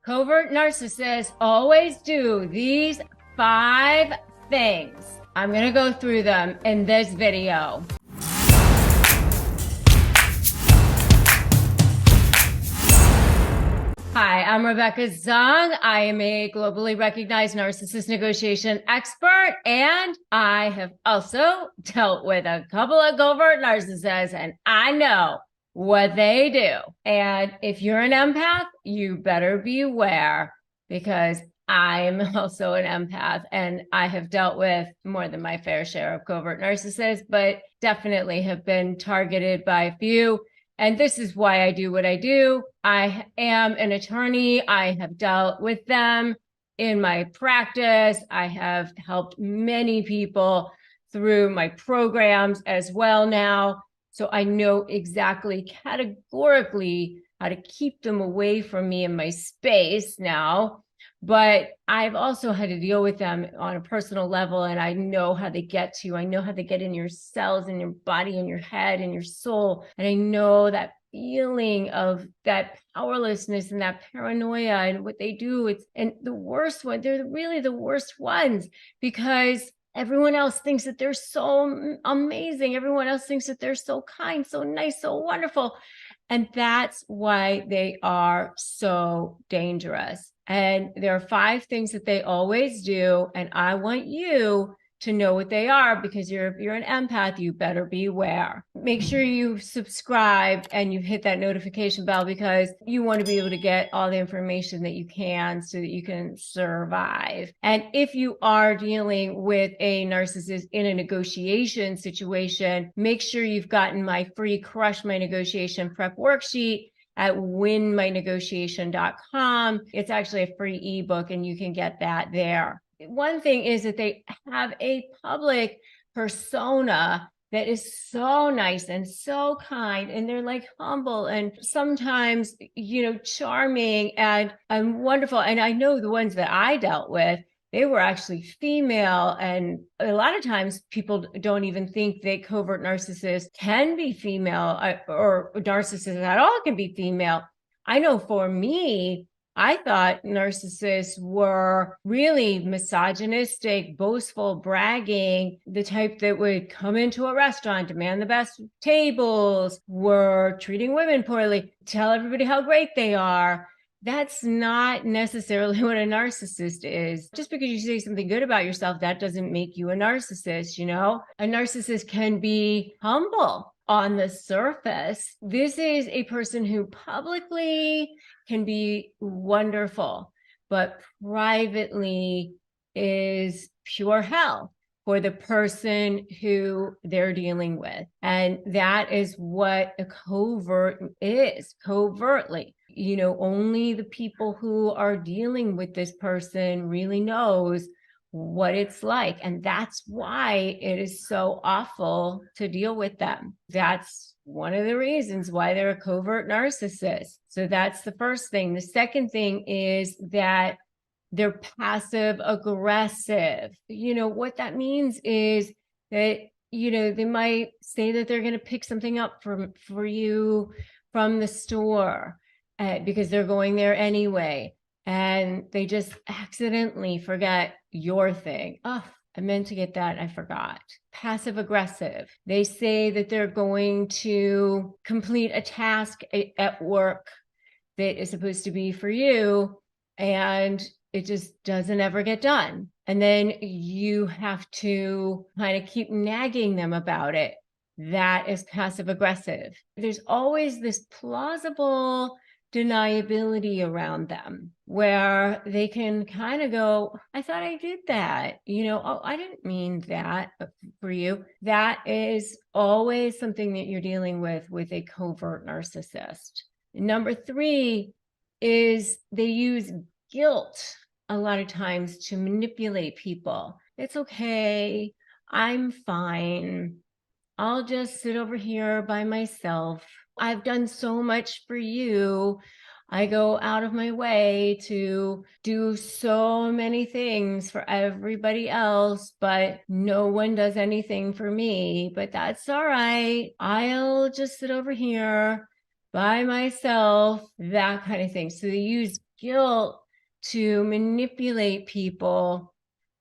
Covert narcissists always do these 5 things. I'm going to go through them in this video. Hi, I'm Rebecca Zung. I am a globally recognized narcissist negotiation expert, and I have also dealt with a couple of covert narcissists, and I know what they do. And if you're an empath, you better beware, because I'm also an empath and I have dealt with more than my fair share of covert narcissists, but definitely have been targeted by a few. And this is why I do what I do. I am an attorney. I have dealt with them in my practice. I have helped many people through my programs as well now. So I know exactly categorically how to keep them away from me in my space now. But I've also had to deal with them on a personal level, and I know how they get to you. I know how they get in your cells, in your body, in your head, in your soul. And I know that feeling of that powerlessness and that paranoia and what they do. And the worst one, they're really the worst ones, because everyone else thinks that they're so amazing. Everyone else thinks that they're so kind, so nice, so wonderful. And that's why they are so dangerous. And there are 5 things that they always do. And I want you to know what they are, because if you're an empath, you better beware. Make sure you subscribe and you hit that notification bell, because you want to be able to get all the information that you can so that you can survive. And if you are dealing with a narcissist in a negotiation situation, make sure you've gotten my free Crush My Negotiation Prep worksheet at winmynegotiation.com. It's actually a free ebook, and you can get that there. One thing is that they have a public persona that is so nice and so kind, and they're like humble and sometimes, charming and wonderful. And I know the ones that I dealt with, they were actually female. And a lot of times people don't even think that covert narcissists can be female, or narcissists at all can be female. I know for me, I thought narcissists were really misogynistic, boastful, bragging, the type that would come into a restaurant, demand the best tables, were treating women poorly, tell everybody how great they are. That's not necessarily what a narcissist is. Just because you say something good about yourself, that doesn't make you a narcissist, A narcissist can be humble on the surface. This is a person who publicly can be wonderful, but privately is pure hell for the person who they're dealing with. And that is what a covert is, covertly. Only the people who are dealing with this person really knows what it's like. And that's why it is so awful to deal with them. That's one of the reasons why they're a covert narcissist. So that's the first thing. The second thing is that they're passive aggressive. What that means is that, they might say that they're going to pick something up for you from the store because they're going there anyway. And they just accidentally forget your thing. Oh, I meant to get that. I forgot. Passive aggressive. They say that they're going to complete a task at work that is supposed to be for you, and it just doesn't ever get done. And then you have to kind of keep nagging them about it. That is passive aggressive. There's always this plausible deniability around them, where they can kind of go, I thought I did that. Oh, I didn't mean that for you. That is always something that you're dealing with a covert narcissist. Number 3 is they use guilt a lot of times to manipulate people. It's okay. I'm fine. I'll just sit over here by myself. I've done so much for you. I go out of my way to do so many things for everybody else, but no one does anything for me. But that's all right. I'll just sit over here by myself, that kind of thing. So they use guilt to manipulate people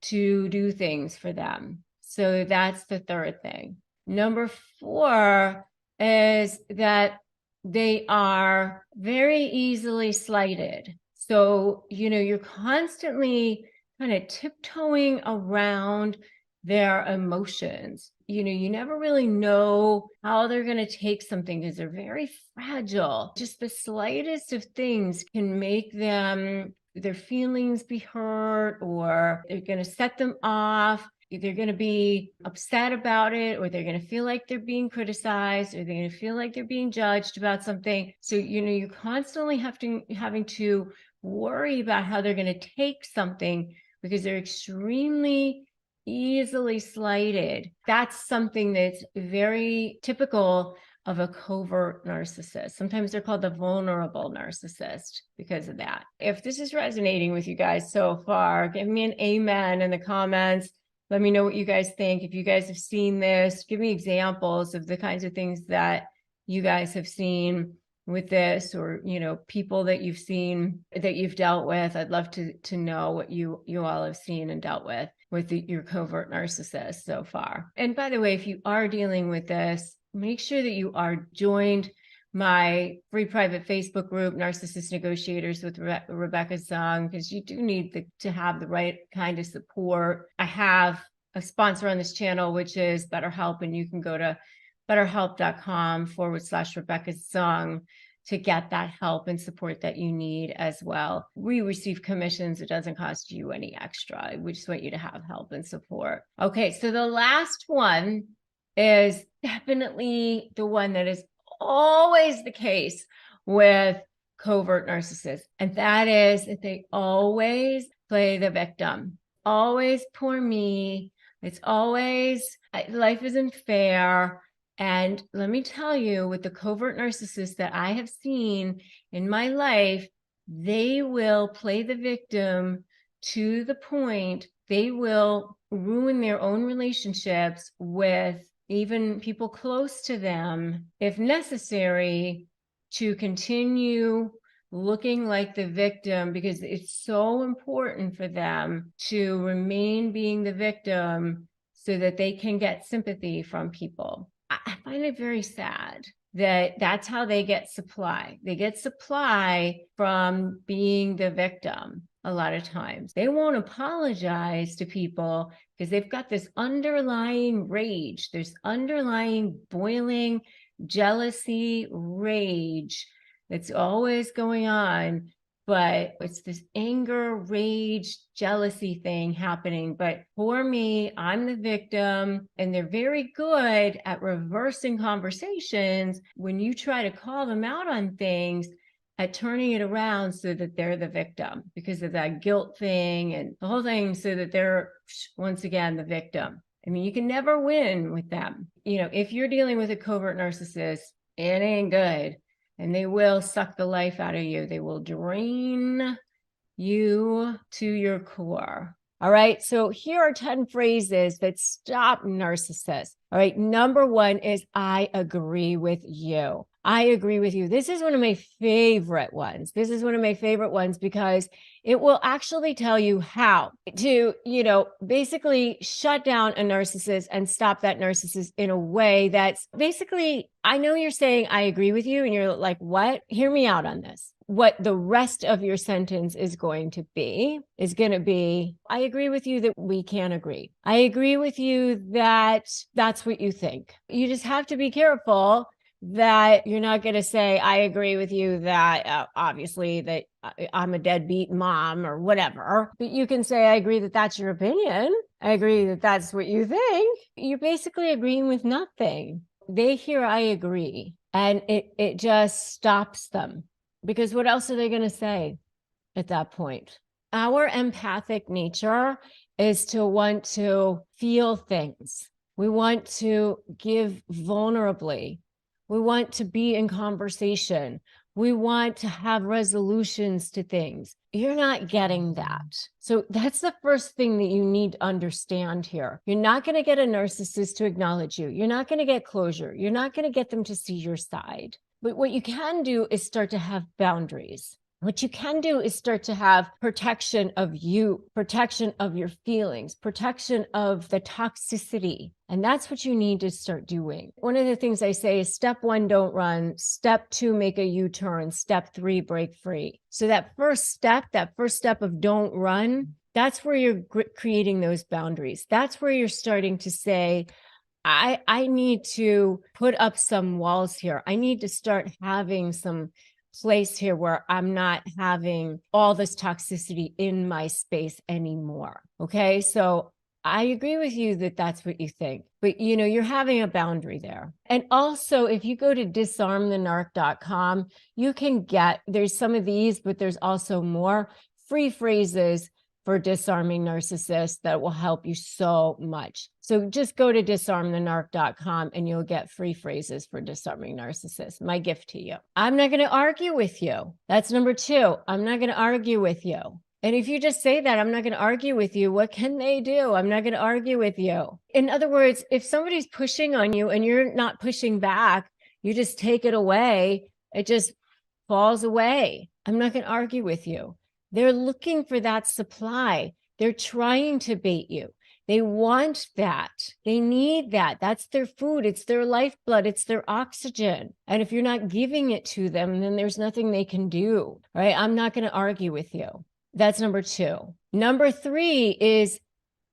to do things for them. So that's the third thing. Number 4 is that they are very easily slighted. So, you're constantly kind of tiptoeing around their emotions. You never really know how they're going to take something because they're very fragile. Just the slightest of things can make their feelings be hurt, or they're going to set them off. They're going to be upset about it, or they're going to feel like they're being criticized, or they're going to feel like they're being judged about something. So, you're constantly having to worry about how they're going to take something because they're extremely easily slighted. That's something that's very typical of a covert narcissist. Sometimes they're called the vulnerable narcissist because of that. If this is resonating with you guys so far, give me an amen in the comments. Let me know what you guys think. If you guys have seen this, give me examples of the kinds of things that you guys have seen with this, or, people that you've seen, that you've dealt with. I'd love to know what you all have seen and dealt with your covert narcissist so far. And by the way, if you are dealing with this, make sure that you are joined my free private Facebook group, Narcissist Negotiators with Rebecca Zung, because you do need to have the right kind of support. I have a sponsor on this channel, which is BetterHelp, and you can go to betterhelp.com/Rebecca Zung to get that help and support that you need as well. We receive commissions. It doesn't cost you any extra. We just want you to have help and support. Okay, so the last one is definitely the one that is always the case with covert narcissists. And that is that they always play the victim. Always poor me. It's always, life isn't fair. And let me tell you, with the covert narcissists that I have seen in my life, they will play the victim to the point they will ruin their own relationships with even people close to them, if necessary, to continue looking like the victim, because it's so important for them to remain being the victim so that they can get sympathy from people. I find it very sad that that's how they get supply. They get supply from being the victim. A lot of times they won't apologize to people because they've got this underlying rage. There's underlying boiling jealousy, rage that's always going on. But it's this anger, rage, jealousy thing happening. But for me, I'm the victim, and they're very good at reversing conversations when you try to call them out on things, at turning it around so that they're the victim because of that guilt thing and the whole thing, so that they're, once again, the victim. I mean, you can never win with them. If you're dealing with a covert narcissist, it ain't good. And they will suck the life out of you. They will drain you to your core. All right. So here are 10 phrases that stop narcissists. All right. Number 1 is, I agree with you. I agree with you. This is one of my favorite ones. This is one of my favorite ones because it will actually tell you how to, basically shut down a narcissist and stop that narcissist in a way that's basically, I know you're saying, I agree with you. And you're like, what? Hear me out on this. What the rest of your sentence is going to be, I agree with you that we can't agree. I agree with you that that's what you think. You just have to be careful that you're not going to say, I agree with you that obviously that I'm a deadbeat mom or whatever. But you can say, I agree that that's your opinion. I agree that that's what you think. You're basically agreeing with nothing. They hear I agree, and it just stops them. Because what else are they going to say at that point? Our empathic nature is to want to feel things. We want to give vulnerably. We want to be in conversation. We want to have resolutions to things. You're not getting that. So that's the first thing that you need to understand here. You're not going to get a narcissist to acknowledge you. You're not going to get closure. You're not going to get them to see your side. But what you can do is start to have boundaries. What you can do is start to have protection of you, protection of your feelings, protection of the toxicity. And that's what you need to start doing. One of the things I say is step 1, don't run. Step 2, make a U-turn. Step 3, break free. So that first step of don't run, that's where you're creating those boundaries. That's where you're starting to say, I need to put up some walls here. I need to start having some place here where I'm not having all this toxicity in my space anymore. Okay. So I agree with you that that's what you think, but you're having a boundary there. And also, if you go to disarmthenarc.com, you can there's some of these, but there's also more free phrases for disarming narcissists that will help you so much. So just go to disarmthenarc.com and you'll get free phrases for disarming narcissists. My gift to you. I'm not going to argue with you. That's number 2. I'm not going to argue with you. And if you just say that, I'm not going to argue with you, what can they do? I'm not going to argue with you. In other words, if somebody's pushing on you and you're not pushing back, you just take it away, it just falls away. I'm not going to argue with you. They're looking for that supply. They're trying to bait you. They want that. They need that. That's their food. It's their lifeblood. It's their oxygen. And if you're not giving it to them, then there's nothing they can do, right? I'm not going to argue with you. That's number 2. Number 3 is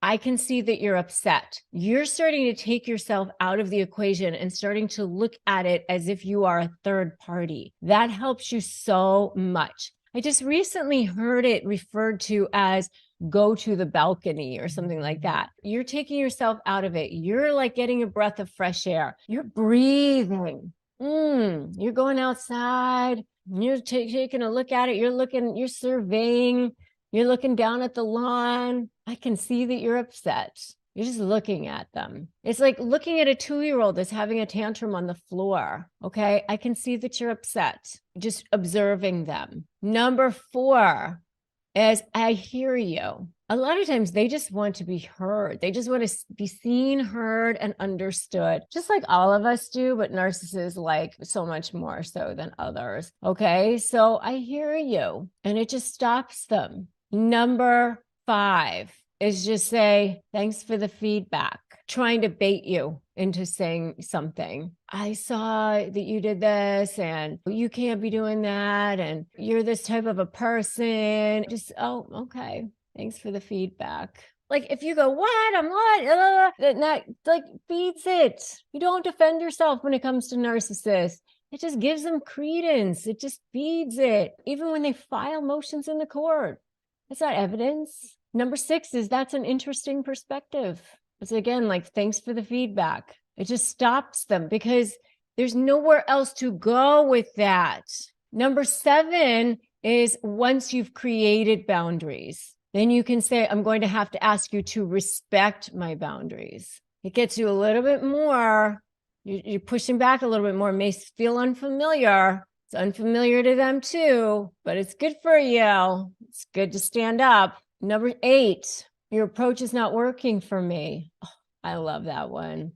I can see that you're upset. You're starting to take yourself out of the equation and starting to look at it as if you are a third party. That helps you so much. I just recently heard it referred to as go to the balcony or something like that. You're taking yourself out of it. You're like getting a breath of fresh air. You're breathing. You're going outside. You're taking a look at it. You're surveying. You're looking down at the lawn. I can see that you're upset. You're just looking at them. It's like looking at a 2-year-old that's having a tantrum on the floor. Okay. I can see that you're upset. Just observing them. Number 4 is I hear you. A lot of times they just want to be heard. They just want to be seen, heard, and understood, just like all of us do, but narcissists like so much more so than others. Okay. So I hear you, and it just stops them. Number 5 is just say, thanks for the feedback, trying to bait you into saying something. I saw that you did this and you can't be doing that. And you're this type of a person. Just, oh, okay. Thanks for the feedback. Like if you go, what? I'm what? That like feeds it. You don't defend yourself when it comes to narcissists. It just gives them credence. It just feeds it. Even when they file motions in the court, it's not evidence. Number 6 is that's an interesting perspective. It's again, like, thanks for the feedback. It just stops them because there's nowhere else to go with that. Number 7 is once you've created boundaries, then you can say, I'm going to have to ask you to respect my boundaries. It gets you a little bit more. You're pushing back a little bit more. It may feel unfamiliar. It's unfamiliar to them too, but it's good for you. It's good to stand up. Number 8, your approach is not working for me. Oh, I love that one.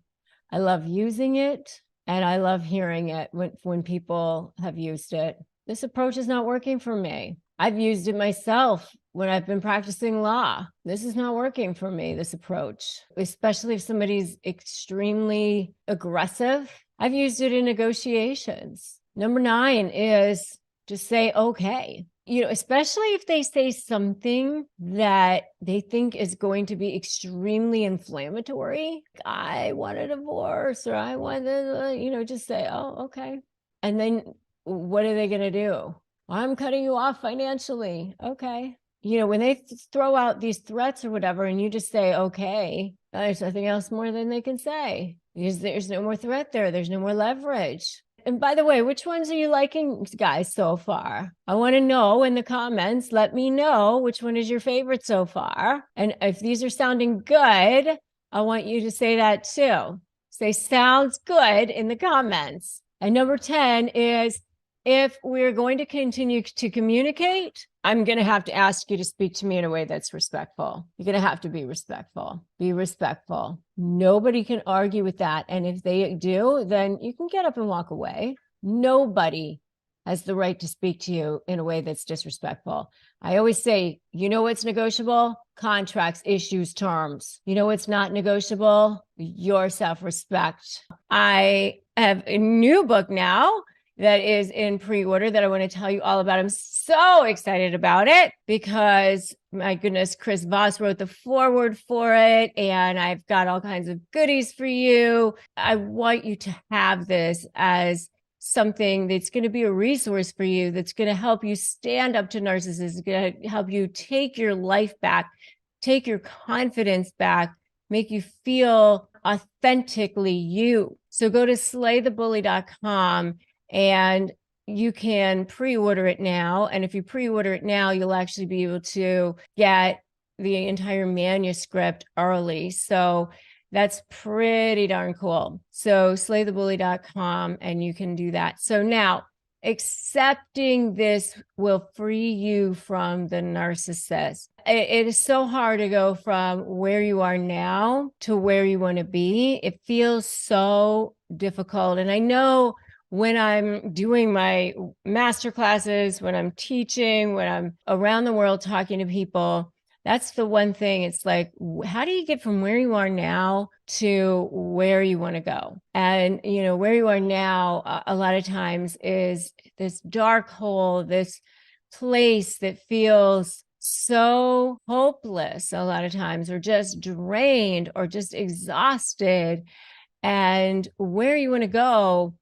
I love using it, and I love hearing it when people have used it. This approach is not working for me. I've used it myself when I've been practicing law. This is not working for me, this approach, especially if somebody's extremely aggressive. I've used it in negotiations. Number 9 is just say, okay. Especially if they say something that they think is going to be extremely inflammatory. I want a divorce, or I want just say, oh, okay. And then what are they going to do? I'm cutting you off financially. Okay. When they throw out these threats or whatever, and you just say, okay, there's nothing else more than they can say. There's no more threat there. There's no more leverage. And by the way, which ones are you liking, guys, so far? I want to know in the comments. Let me know which one is your favorite so far. And if these are sounding good, I want you to say that too. Say sounds good in the comments. And number 10 is, if we're going to continue to communicate, I'm going to have to ask you to speak to me in a way that's respectful. You're going to have to be respectful. Be respectful. Nobody can argue with that. And if they do, then you can get up and walk away. Nobody has the right to speak to you in a way that's disrespectful. I always say, you know what's negotiable? Contracts, issues, terms. You know what's not negotiable? Your self-respect. I have a new book now that is in pre-order that I want to tell you all about. I'm so excited about it because, my goodness, Chris Voss wrote the foreword for it, and I've got all kinds of goodies for you. I want you to have this as something that's going to be a resource for you, that's going to help you stand up to narcissists, going to help you take your life back, take your confidence back, make you feel authentically you. So go to slaythebully.com and you can pre-order it now. And if you pre-order it now, you'll actually be able to get the entire manuscript early. So that's pretty darn cool. So slaythebully.com, and you can do that. So now, accepting this will free you from the narcissist. It is so hard to go from where you are now to where you want to be. It feels so difficult. And I know when I'm doing my master classes, when I'm teaching, when I'm around the world talking to people, that's the one thing. It's like, how do you get from where you are now to where you want to go? And, you know, where you are now, a lot of times is this dark hole, this place that feels so hopeless a lot of times, or just drained, or just exhausted. And where you want to go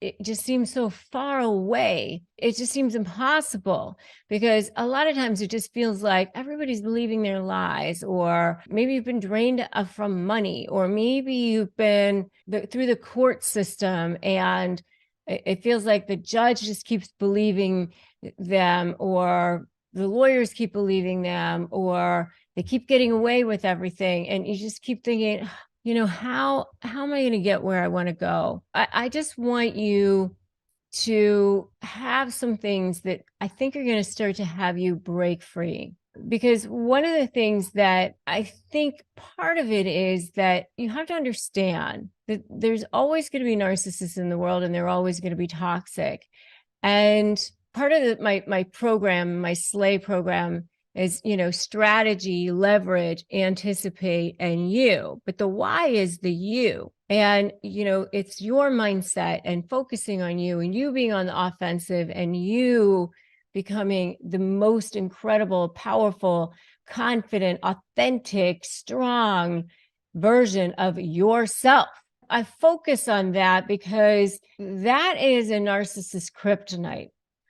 it just seems so far away. It just seems impossible, because a lot of times it just feels like everybody's believing their lies, or maybe you've been drained from money, or maybe you've been through the court system and it feels like the judge just keeps believing them, or the lawyers keep believing them, or they keep getting away with everything. And you just keep thinking, you know, how am I going to get where I want to go? I just want you to have some things that I think are going to start to have you break free. Because one of the things that I think part of it is that you have to understand that there's always going to be narcissists in the world, and they're always going to be toxic. And part of my program, my Slay program, is, you know, strategy, leverage, anticipate, and you. But the why is the you. And, you know, it's your mindset and focusing on you, and you being on the offensive, and you becoming the most incredible, powerful, confident, authentic, strong version of yourself. I focus on that because that is a narcissist kryptonite,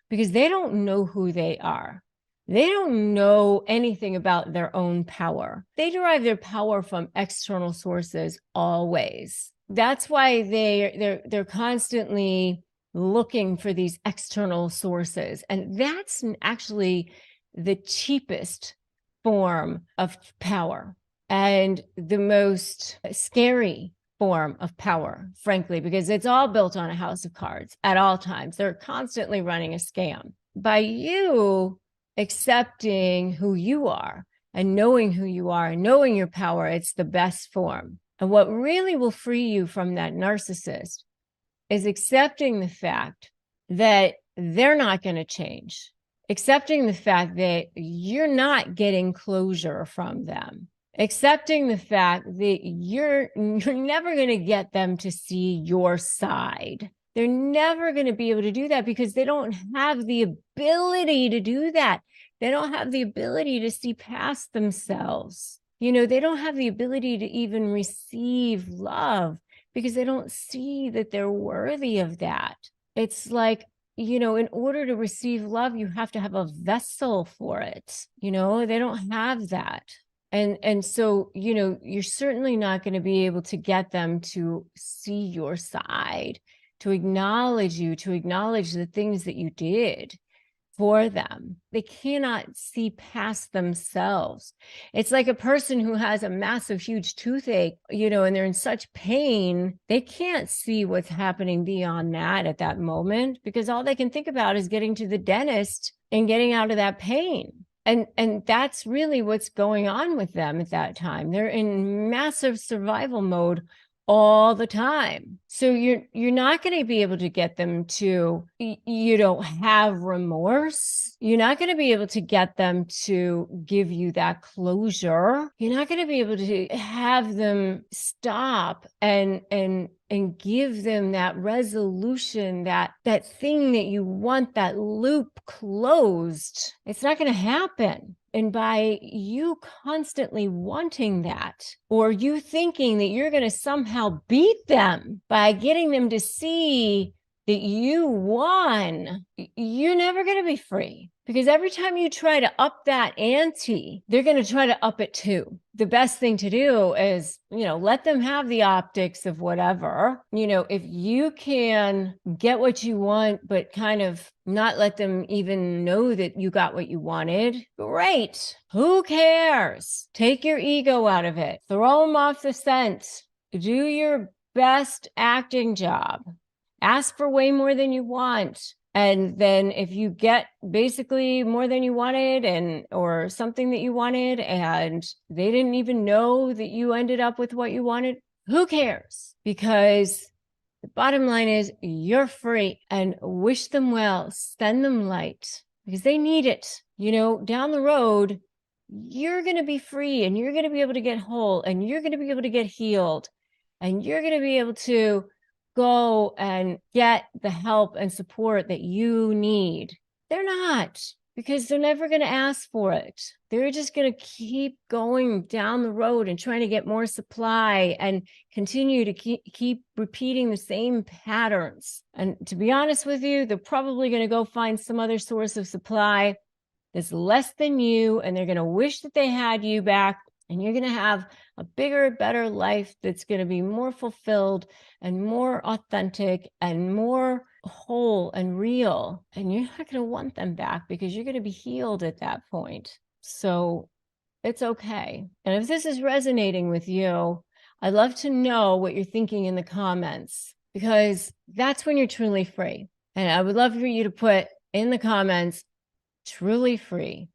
because they don't know who they are. They don't know anything about their own power. They derive their power from external sources always. That's why they're constantly looking for these external sources. And that's actually the cheapest form of power, and the most scary form of power, frankly, because it's all built on a house of cards at all times. They're constantly running a scam. By you accepting who you are and knowing who you are and knowing your power, it's the best form. And what really will free you from that narcissist is accepting the fact that they're not going to change, accepting the fact that you're not getting closure from them, accepting the fact that you're never going to get them to see your side. They're never going to be able to do that, because they don't have the ability to do that. They don't have the ability to see past themselves. You know, they don't have the ability to even receive love, because they don't see that they're worthy of that. It's like, you know, in order to receive love, you have to have a vessel for it. You know, they don't have that. And so, you know, you're certainly not going to be able to get them to see your side, to acknowledge you, to acknowledge the things that you did for them. They cannot see past themselves. It's like a person who has a massive, huge toothache, you know, and they're in such pain, they can't see what's happening beyond that at that moment, because all they can think about is getting to the dentist and getting out of that pain. And that's really what's going on with them at that time. They're in massive survival mode all the time. So you're not going to be able to get them to, you don't have remorse. You're not going to be able to get them to give you that closure. You're not going to be able to have them stop and give them that resolution, that thing that you want, that loop closed. It's not going to happen. And by you constantly wanting that, or you thinking that you're going to somehow beat them by getting them to see that you won, you're never going to be free. Because every time you try to up that ante, they're going to try to up it too. The best thing to do is, let them have the optics of whatever. If you can get what you want, but kind of not let them even know that you got what you wanted, great. Who cares? Take your ego out of it. Throw them off the scent. Do your best acting job. Ask for way more than you want. And then if you get basically more than you wanted or something that you wanted and they didn't even know that you ended up with what you wanted, who cares? Because the bottom line is you're free, and wish them well, send them light because they need it. Down the road, you're going to be free and you're going to be able to get whole and you're going to be able to get healed and you're going to be able to go and get the help and support that you need. They're not, because they're never going to ask for it. They're just going to keep going down the road and trying to get more supply and continue to keep repeating the same patterns. And to be honest with you, they're probably going to go find some other source of supply that's less than you, and they're going to wish that they had you back. And you're going to have a bigger, better life that's going to be more fulfilled and more authentic and more whole and real. And you're not going to want them back because you're going to be healed at that point. So it's okay. And if this is resonating with you, I'd love to know what you're thinking in the comments, because that's when you're truly free. And I would love for you to put in the comments, truly free.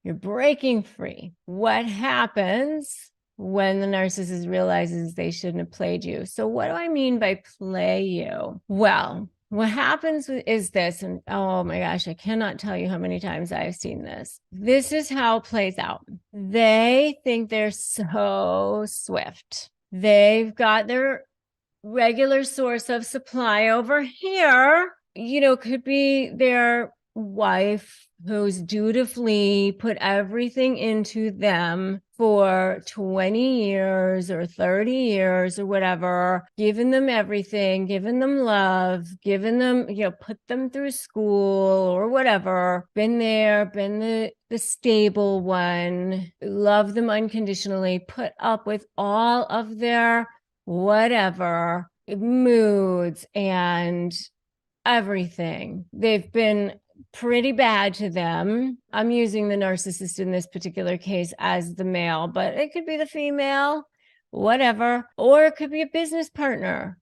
You're breaking free. What happens when the narcissist realizes they shouldn't have played you? So what do I mean by play you? Well, what happens is this, and oh my gosh, I cannot tell you how many times I've seen this. This is how it plays out. They think they're so swift. They've got their regular source of supply over here. Could be their wife who's dutifully put everything into them for 20 years or 30 years or whatever, given them everything, given them love, given them, put them through school or whatever, been there, been the stable one, love them unconditionally, put up with all of their whatever moods and everything. They've been pretty bad to them. I'm using the narcissist in this particular case as the male, but it could be the female, whatever, or it could be a business partner.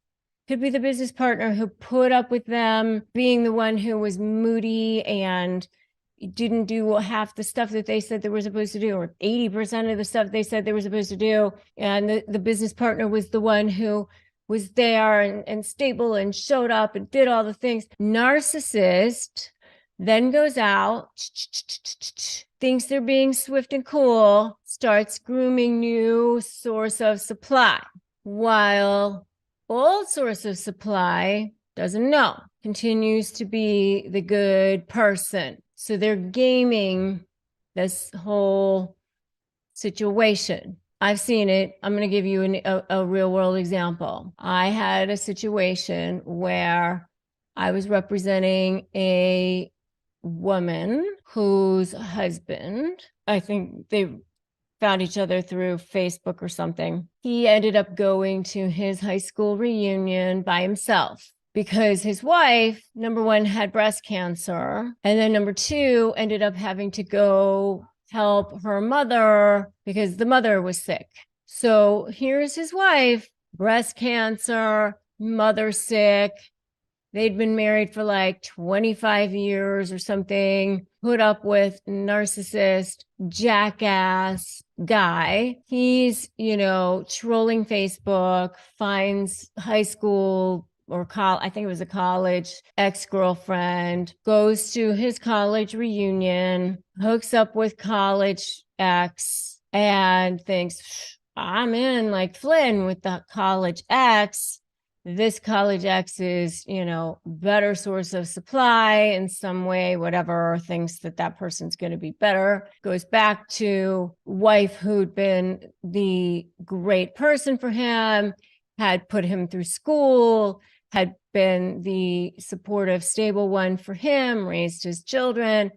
Could be the business partner who put up with them being the one who was moody and didn't do half the stuff that they said they were supposed to do, or 80% of the stuff they said they were supposed to do. And the business partner was the one who was there and stable and showed up and did all the things. Narcissist then goes out, thinks they're being swift and cool, starts grooming new source of supply, while old source of supply doesn't know, continues to be the good person. So they're gaming this whole situation. I've seen it. I'm going to give you a real world example. I had a situation where I was representing a woman whose husband, I think they found each other through Facebook or something. He ended up going to his high school reunion by himself because his wife, number one, had breast cancer. And then number two, ended up having to go help her mother because the mother was sick. So here's his wife, breast cancer, mother sick. They'd been married for like 25 years or something. put up with narcissist, jackass guy. He's, trolling Facebook, finds high school or I think it was a college ex-girlfriend, goes to his college reunion, hooks up with college ex, and thinks, I'm in like Flynn with the college ex. This college ex is, better source of supply in some way, whatever, thinks that person's going to be better. Goes back to wife who'd been the great person for him, had put him through school, had been the supportive, stable one for him, raised his children,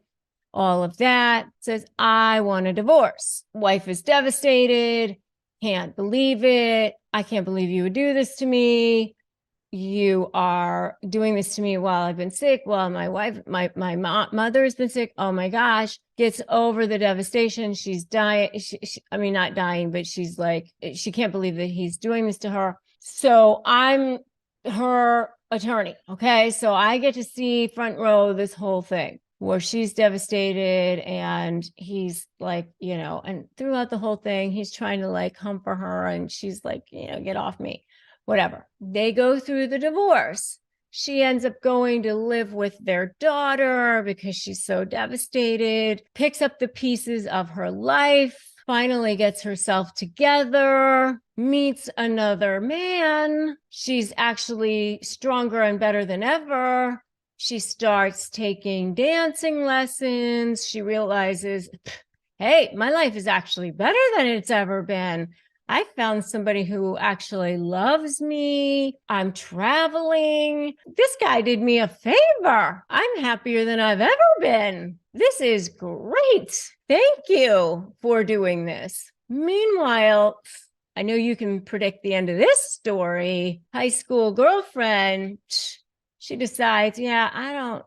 all of that. Says, I want a divorce. Wife is devastated, can't believe it. I can't believe you would do this to me. You are doing this to me while I've been sick, while my mother has been sick. Oh my gosh. Gets over the devastation. She's dying. Not dying, but she's like, she can't believe that he's doing this to her. So I'm her attorney. Okay. So I get to see front row this whole thing where she's devastated and he's like, and throughout the whole thing, he's trying to like comfort her and she's like, get off me, whatever. They go through the divorce. She ends up going to live with their daughter because she's so devastated, picks up the pieces of her life, finally gets herself together, meets another man. She's actually stronger and better than ever. She starts taking dancing lessons. She realizes, hey, my life is actually better than it's ever been. I found somebody who actually loves me. I'm traveling. This guy did me a favor. I'm happier than I've ever been. This is great. Thank you for doing this. Meanwhile, I know you can predict the end of this story. High school girlfriend, she decides, I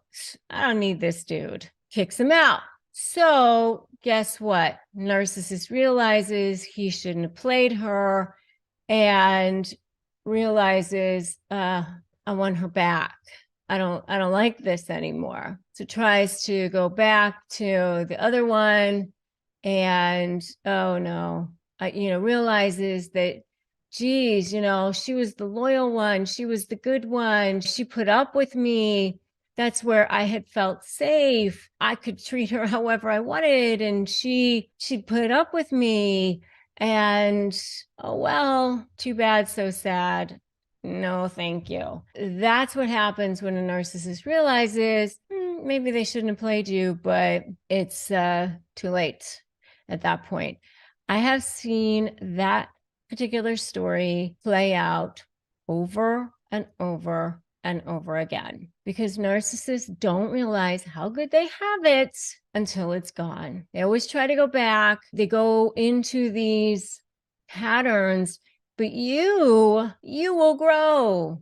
don't need this dude. Kicks him out. So guess what? Narcissist realizes he shouldn't have played her and realizes, I want her back. I don't like this anymore. So tries to go back to the other one and, oh no, realizes that, geez, she was the loyal one. She was the good one. She put up with me. That's where I had felt safe. I could treat her however I wanted. And she'd put up with me. And, oh, well, too bad, so sad. No, thank you. That's what happens when a narcissist realizes maybe they shouldn't have played you, but it's too late at that point. I have seen that particular story play out over and over and over again because narcissists don't realize how good they have it until it's gone. They always try to go back. They go into these patterns, but you will grow.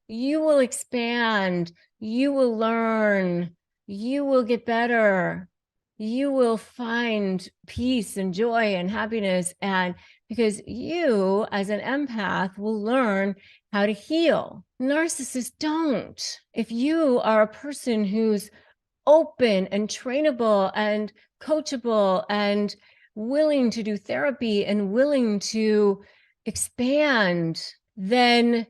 You will expand. You will learn. You will get better. You will find peace and joy and happiness. And because you, as an empath, will learn how to heal. Narcissists don't. If you are a person who's open and trainable and coachable and willing to do therapy and willing to expand, then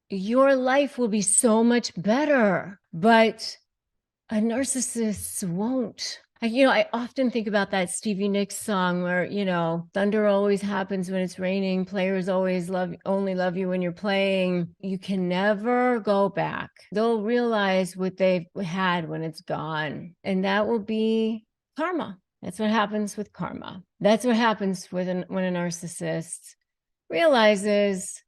your life will be so much better. But a narcissist won't. I often think about that Stevie Nicks song where, thunder always happens when it's raining. Players always only love you when you're playing. You can never go back. They'll realize what they've had when it's gone. And that will be karma. That's what happens with karma. That's what happens when a narcissist realizes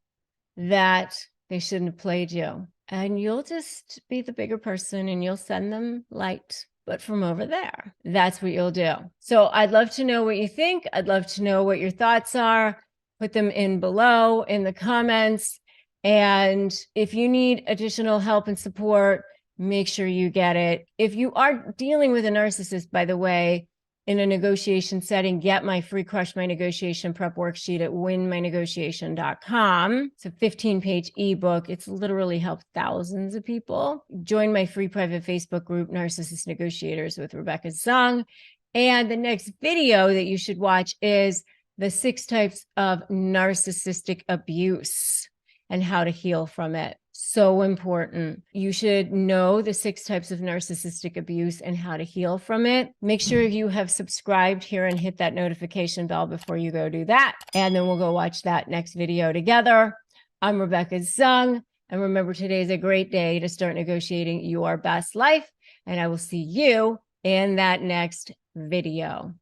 that they shouldn't have played you. And you'll just be the bigger person and you'll send them light. But from over there, that's what you'll do. So I'd love to know what you think. I'd love to know what your thoughts are. Put them in below in the comments. And if you need additional help and support, make sure you get it. If you are dealing with a narcissist, by the way, in a negotiation setting, get my free Crush My Negotiation Prep worksheet at winmynegotiation.com. It's a 15-page ebook. It's literally helped thousands of people. Join my free private Facebook group, Narcissist Negotiators with Rebecca Zung. And the next video that you should watch is the 6 types of narcissistic abuse and how to heal from it. So important. You should know the 6 types of narcissistic abuse and how to heal from it. Make sure you have subscribed here and hit that notification bell before you go do that. And then we'll go watch that next video together. I'm Rebecca Zung. And remember, today is a great day to start negotiating your best life. And I will see you in that next video.